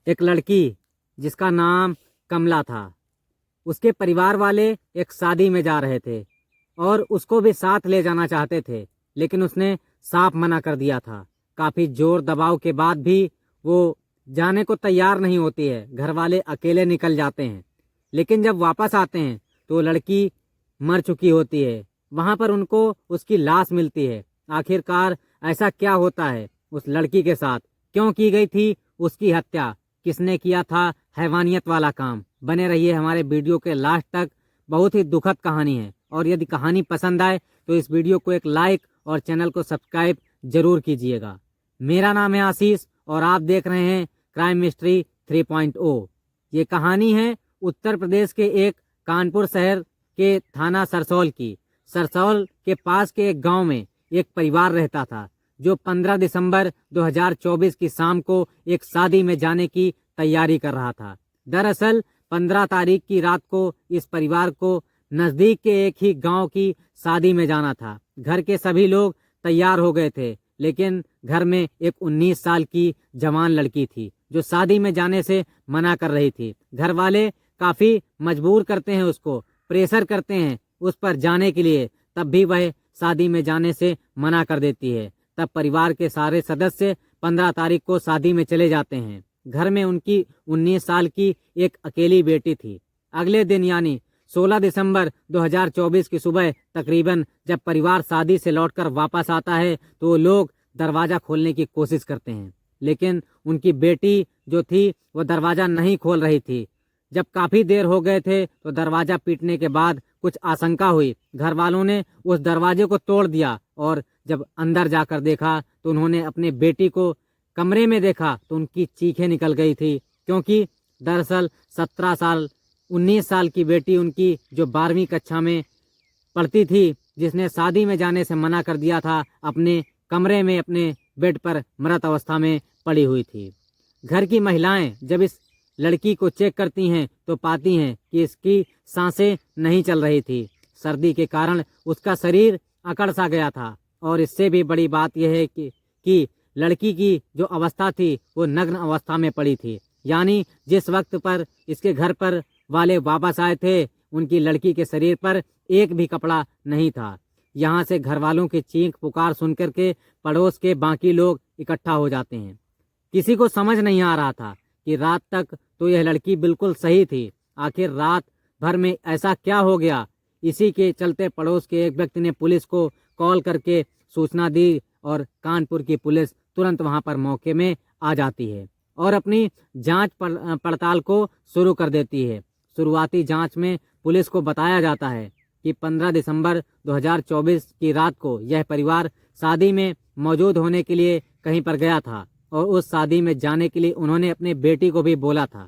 एक लड़की जिसका नाम कमला था। उसके परिवार वाले एक शादी में जा रहे थे और उसको भी साथ ले जाना चाहते थे, लेकिन उसने साफ मना कर दिया था। काफ़ी जोर दबाव के बाद भी वो जाने को तैयार नहीं होती है। घर वाले अकेले निकल जाते हैं, लेकिन जब वापस आते हैं तो लड़की मर चुकी होती है। वहाँ पर उनको उसकी लाश मिलती है। आखिरकार ऐसा क्या होता है उस लड़की के साथ? क्यों की गई थी उसकी हत्या? किसने किया था हैवानियत वाला काम? बने रहिए हमारे वीडियो के लास्ट तक। बहुत ही दुखद कहानी है, और यदि कहानी पसंद आए तो इस वीडियो को एक लाइक और चैनल को सब्सक्राइब जरूर कीजिएगा। मेरा नाम है आशीष और आप देख रहे हैं क्राइम मिस्ट्री 3.0। ये कहानी है उत्तर प्रदेश के एक कानपुर शहर के थाना सरसौल की। सरसौल के पास के एक गांव में एक परिवार रहता था जो 15 दिसंबर 2024 की शाम को एक शादी में जाने की तैयारी कर रहा था। दरअसल 15 तारीख की रात को इस परिवार को नज़दीक के एक ही गांव की शादी में जाना था। घर के सभी लोग तैयार हो गए थे, लेकिन घर में एक 19 साल की जवान लड़की थी जो शादी में जाने से मना कर रही थी। घर वाले काफ़ी मजबूर करते हैं, उसको प्रेशर करते हैं उस पर जाने के लिए, तब भी वह शादी में जाने से मना कर देती है। तब परिवार के सारे सदस्य 15 तारीख को शादी में चले जाते हैं। घर में उनकी 19 साल की एक अकेली बेटी थी। अगले दिन यानी 16 दिसंबर 2024 की सुबह तकरीबन जब परिवार शादी से लौटकर वापस आता है तो वो लोग दरवाज़ा खोलने की कोशिश करते हैं, लेकिन उनकी बेटी जो थी वो दरवाज़ा नहीं खोल रही थी। जब काफ़ी देर हो गए थे तो दरवाज़ा पीटने के बाद कुछ आशंका हुई। घर वालों ने उस दरवाजे को तोड़ दिया और जब अंदर जाकर देखा तो उन्होंने अपने बेटी को कमरे में देखा तो उनकी चीखें निकल गई थी, क्योंकि दरअसल 19 साल की बेटी उनकी जो 12वीं कक्षा में पढ़ती थी, जिसने शादी में जाने से मना कर दिया था, अपने कमरे में अपने बेड पर मृत अवस्था में पड़ी हुई थी। घर की महिलाएं जब इस लड़की को चेक करती हैं तो पाती हैं कि इसकी सांसें नहीं चल रही थी। सर्दी के कारण उसका शरीर अकड़ सा गया था, और इससे भी बड़ी बात यह है कि लड़की की जो अवस्था थी वो नग्न अवस्था में पड़ी थी। यानी जिस वक्त पर इसके घर पर वाले वापस आए थे उनकी लड़की के शरीर पर एक भी कपड़ा नहीं था। यहाँ से घर वालों की चीख पुकार सुनकर के पड़ोस के बाकी लोग इकट्ठा हो जाते हैं। किसी को समझ नहीं आ रहा था कि रात तक तो यह लड़की बिल्कुल सही थी, आखिर रात भर में ऐसा क्या हो गया। इसी के चलते पड़ोस के एक व्यक्ति ने पुलिस को कॉल करके सूचना दी और कानपुर की पुलिस तुरंत वहां पर मौके में आ जाती है और अपनी जांच पड़ताल को शुरू कर देती है। शुरुआती जांच में पुलिस को बताया जाता है कि 15 दिसंबर 2024 की रात को यह परिवार शादी में मौजूद होने के लिए कहीं पर गया था और उस शादी में जाने के लिए उन्होंने अपने बेटी को भी बोला था।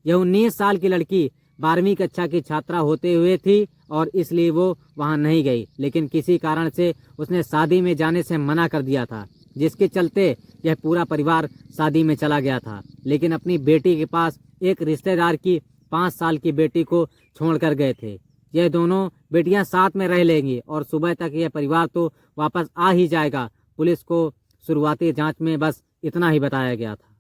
यह 19 साल की लड़की 12वीं कक्षा की छात्रा होते हुए थी और इसलिए वो वहां नहीं गई, लेकिन किसी कारण से उसने शादी में जाने से मना कर दिया था, जिसके चलते यह पूरा परिवार शादी में चला गया था। लेकिन अपनी बेटी के पास एक रिश्तेदार की 5 साल की बेटी को छोड़कर गए थे। यह दोनों बेटियां साथ में रह लेंगी और सुबह तक यह परिवार तो वापस आ ही जाएगा। पुलिस को शुरुआती जांच में बस इतना ही बताया गया था।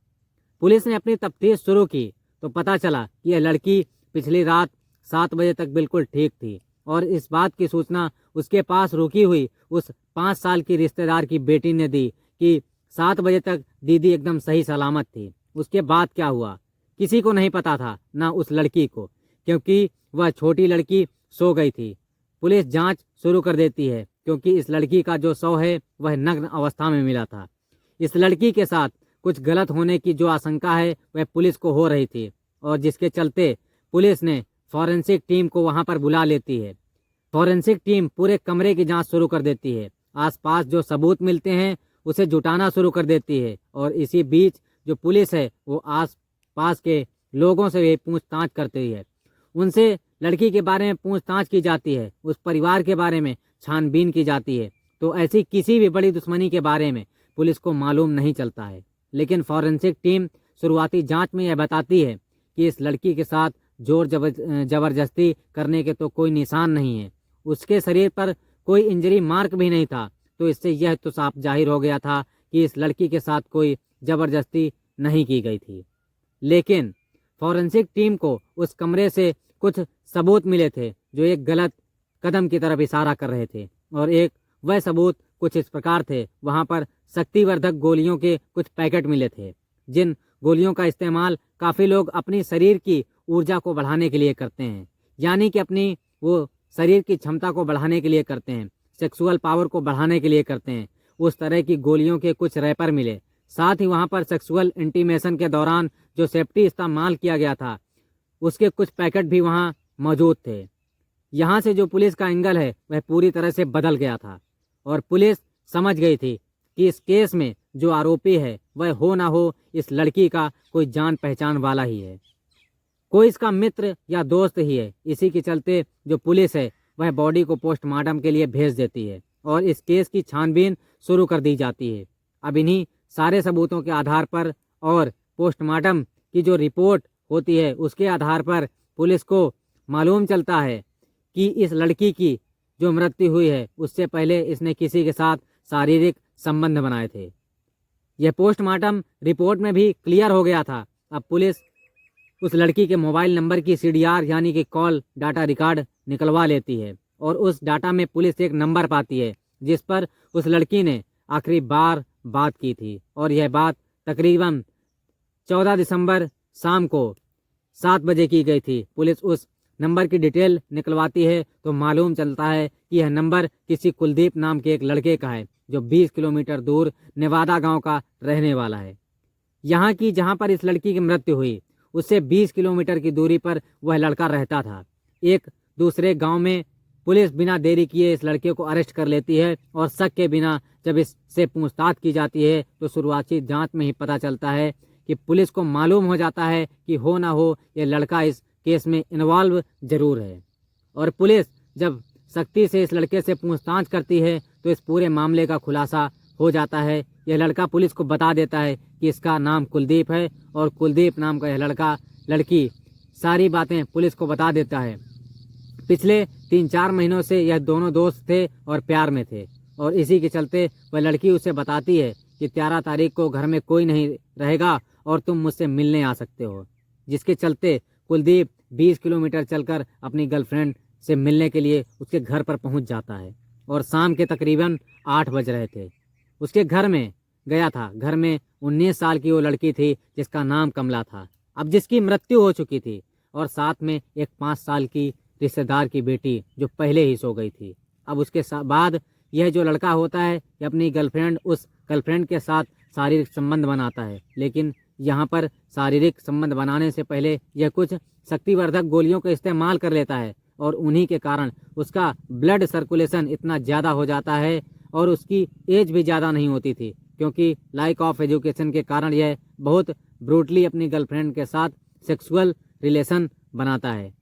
पुलिस ने अपनी तफ्तीश शुरू की तो पता चला कि यह लड़की पिछली रात 7 बजे तक बिल्कुल ठीक थी, और इस बात की सूचना उसके पास रुकी हुई उस 5 साल की रिश्तेदार की बेटी ने दी कि 7 बजे तक दीदी एकदम सही सलामत थी। उसके बाद क्या हुआ किसी को नहीं पता था, ना उस लड़की को, क्योंकि वह छोटी लड़की सो गई थी। पुलिस जांच शुरू कर देती है क्योंकि इस लड़की का जो शव है वह नग्न अवस्था में मिला था। इस लड़की के साथ कुछ गलत होने की जो आशंका है वह पुलिस को हो रही थी, और जिसके चलते पुलिस ने फॉरेंसिक टीम को वहां पर बुला लेती है। फॉरेंसिक टीम पूरे कमरे की जांच शुरू कर देती है। आसपास जो सबूत मिलते हैं उसे जुटाना शुरू कर देती है, और इसी बीच जो पुलिस है वो आस पास के लोगों से भी पूछताछ करती है। उनसे लड़की के बारे में पूछताछ की जाती है, उस परिवार के बारे में छानबीन की जाती है। तो ऐसी किसी भी बड़ी दुश्मनी के बारे में पुलिस को मालूम नहीं चलता है। लेकिन फॉरेंसिक टीम शुरुआती जांच में यह बताती है कि इस लड़की के साथ जोर जबरदस्ती करने के तो कोई निशान नहीं है। उसके शरीर पर कोई इंजरी मार्क भी नहीं था, तो इससे यह तो साफ जाहिर हो गया था कि इस लड़की के साथ कोई जबरदस्ती नहीं की गई थी। लेकिन फॉरेंसिक टीम को उस कमरे से कुछ सबूत मिले थे जो एक गलत कदम की तरफ इशारा कर रहे थे। और वह सबूत कुछ इस प्रकार थे। वहाँ पर शक्तिवर्धक गोलियों के कुछ पैकेट मिले थे, जिन गोलियों का इस्तेमाल काफ़ी लोग अपनी शरीर की ऊर्जा को बढ़ाने के लिए करते हैं, यानी कि अपनी वो शरीर की क्षमता को बढ़ाने के लिए करते हैं, सेक्सुअल पावर को बढ़ाने के लिए करते हैं। उस तरह की गोलियों के कुछ रैपर मिले। साथ ही वहाँ पर सेक्सुअल इंटीमेशन के दौरान जो सेफ्टी इस्तेमाल किया गया था उसके कुछ पैकेट भी वहाँ मौजूद थे। यहाँ से जो पुलिस का एंगल है वह पूरी तरह से बदल गया था और पुलिस समझ गई थी कि इस केस में जो आरोपी है वह हो ना हो इस लड़की का कोई जान पहचान वाला ही है, कोई इसका मित्र या दोस्त ही है। इसी के चलते जो पुलिस है वह बॉडी को पोस्टमार्टम के लिए भेज देती है और इस केस की छानबीन शुरू कर दी जाती है। अब इन्हीं सारे सबूतों के आधार पर और पोस्टमार्टम की जो रिपोर्ट होती है उसके आधार पर पुलिस को मालूम चलता है कि इस लड़की की जो मृत्यु हुई है उससे पहले इसने किसी के साथ शारीरिक संबंध बनाए थे। यह पोस्टमार्टम रिपोर्ट में भी क्लियर हो गया था। अब पुलिस उस लड़की के मोबाइल नंबर की CDR यानी कि कॉल डाटा रिकॉर्ड निकलवा लेती है और उस डाटा में पुलिस एक नंबर पाती है जिस पर उस लड़की ने आखिरी बार बात की थी और यह बात तकरीबन 14 दिसंबर शाम को 7 बजे की गई थी। पुलिस उस नंबर की डिटेल निकलवाती है तो मालूम चलता है कि यह नंबर किसी कुलदीप नाम के एक लड़के का है जो 20 किलोमीटर दूर नेवादा गांव का रहने वाला है। यहाँ की जहाँ पर इस लड़की की मृत्यु हुई उससे 20 किलोमीटर की दूरी पर वह लड़का रहता था। एक दूसरे गांव में पुलिस बिना देरी किए इस लड़के को अरेस्ट कर लेती है और शक के बिना जब इससे पूछताछ की जाती है तो शुरुआती जांच में ही पता चलता है कि पुलिस को मालूम हो जाता है कि हो ना हो यह लड़का इस केस में इन्वॉल्व जरूर है। और पुलिस जब सख्ती से इस लड़के से पूछताछ करती है तो इस पूरे मामले का खुलासा हो जाता है। यह लड़का पुलिस को बता देता है कि इसका नाम कुलदीप है और कुलदीप नाम का यह लड़की सारी बातें पुलिस को बता देता है। पिछले 3-4 महीनों से यह दोनों दोस्त थे और प्यार में थे और इसी के चलते वह लड़की उसे बताती है कि 13 तारीख को घर में कोई नहीं रहेगा और तुम मुझसे मिलने आ सकते हो, जिसके चलते कुलदीप 20 किलोमीटर चलकर अपनी गर्लफ्रेंड से मिलने के लिए उसके घर पर पहुंच जाता है और शाम के तकरीबन 8 बज रहे थे। उसके घर में गया था। घर में 19 साल की वो लड़की थी जिसका नाम कमला था, अब जिसकी मृत्यु हो चुकी थी, और साथ में एक 5 साल की रिश्तेदार की बेटी जो पहले ही सो गई थी। अब उसके बाद यह जो लड़का होता है ये अपनी उस गर्लफ्रेंड के साथ शारीरिक संबंध बनाता है, लेकिन यहाँ पर शारीरिक संबंध बनाने से पहले यह कुछ शक्तिवर्धक गोलियों का इस्तेमाल कर लेता है और उन्हीं के कारण उसका ब्लड सर्कुलेशन इतना ज़्यादा हो जाता है और उसकी एज भी ज़्यादा नहीं होती थी, क्योंकि लाइक ऑफ एजुकेशन के कारण यह बहुत ब्रूटली अपनी गर्लफ्रेंड के साथ सेक्सुअल रिलेशन बनाता है,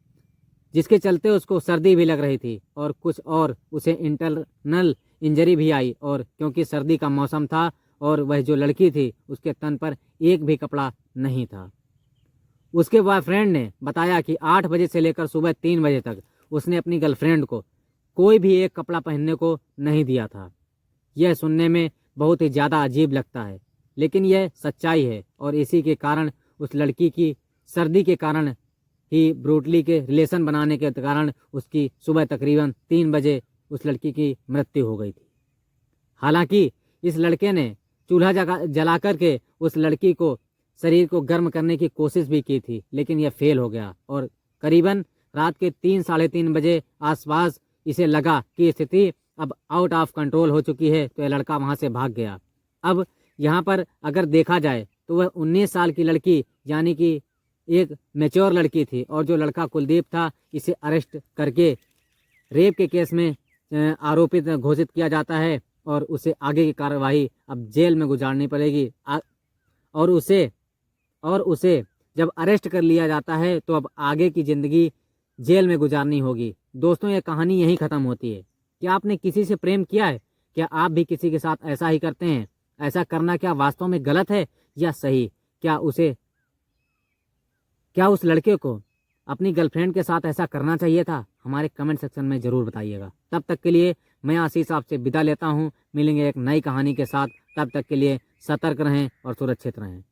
जिसके चलते उसको सर्दी भी लग रही थी और कुछ और उसे इंटरनल इंजरी भी आई। और क्योंकि सर्दी का मौसम था और वह जो लड़की थी उसके तन पर एक भी कपड़ा नहीं था। उसके बॉयफ्रेंड ने बताया कि 8 बजे से लेकर सुबह 3 बजे तक उसने अपनी गर्लफ्रेंड को कोई भी एक कपड़ा पहनने को नहीं दिया था। यह सुनने में बहुत ही ज़्यादा अजीब लगता है, लेकिन यह सच्चाई है और इसी के कारण उस लड़की की सर्दी के कारण ही ब्रूटली के रिलेशन बनाने के कारण उसकी सुबह तकरीबन 3 बजे उस लड़की की मृत्यु हो गई थी। हालांकि इस लड़के ने चूल्हा जला करके उस लड़की को शरीर को गर्म करने की कोशिश भी की थी, लेकिन यह फेल हो गया और करीबन रात के 3-3:30 बजे आसपास इसे लगा कि स्थिति अब आउट ऑफ कंट्रोल हो चुकी है, तो यह लड़का वहां से भाग गया। अब यहाँ पर अगर देखा जाए तो वह 19 साल की लड़की यानी कि एक मैच्योर लड़की थी और जो लड़का कुलदीप था इसे अरेस्ट करके रेप के केस में आरोपित घोषित किया जाता है और उसे आगे की कार्यवाही अब जेल में गुजारनी पड़ेगी। और उसे जब अरेस्ट कर लिया जाता है तो अब आगे की ज़िंदगी जेल में गुजारनी होगी। दोस्तों, ये कहानी यहीं ख़त्म होती है। क्या आपने किसी से प्रेम किया है? क्या आप भी किसी के साथ ऐसा ही करते हैं? ऐसा करना क्या वास्तव में गलत है या सही? क्या उस लड़के को अपनी गर्लफ्रेंड के साथ ऐसा करना चाहिए था? हमारे कमेंट सेक्शन में ज़रूर बताइएगा। तब तक के लिए मैं आशीष आपसे विदा लेता हूँ। मिलेंगे एक नई कहानी के साथ। तब तक के लिए सतर्क रहें और सुरक्षित रहें।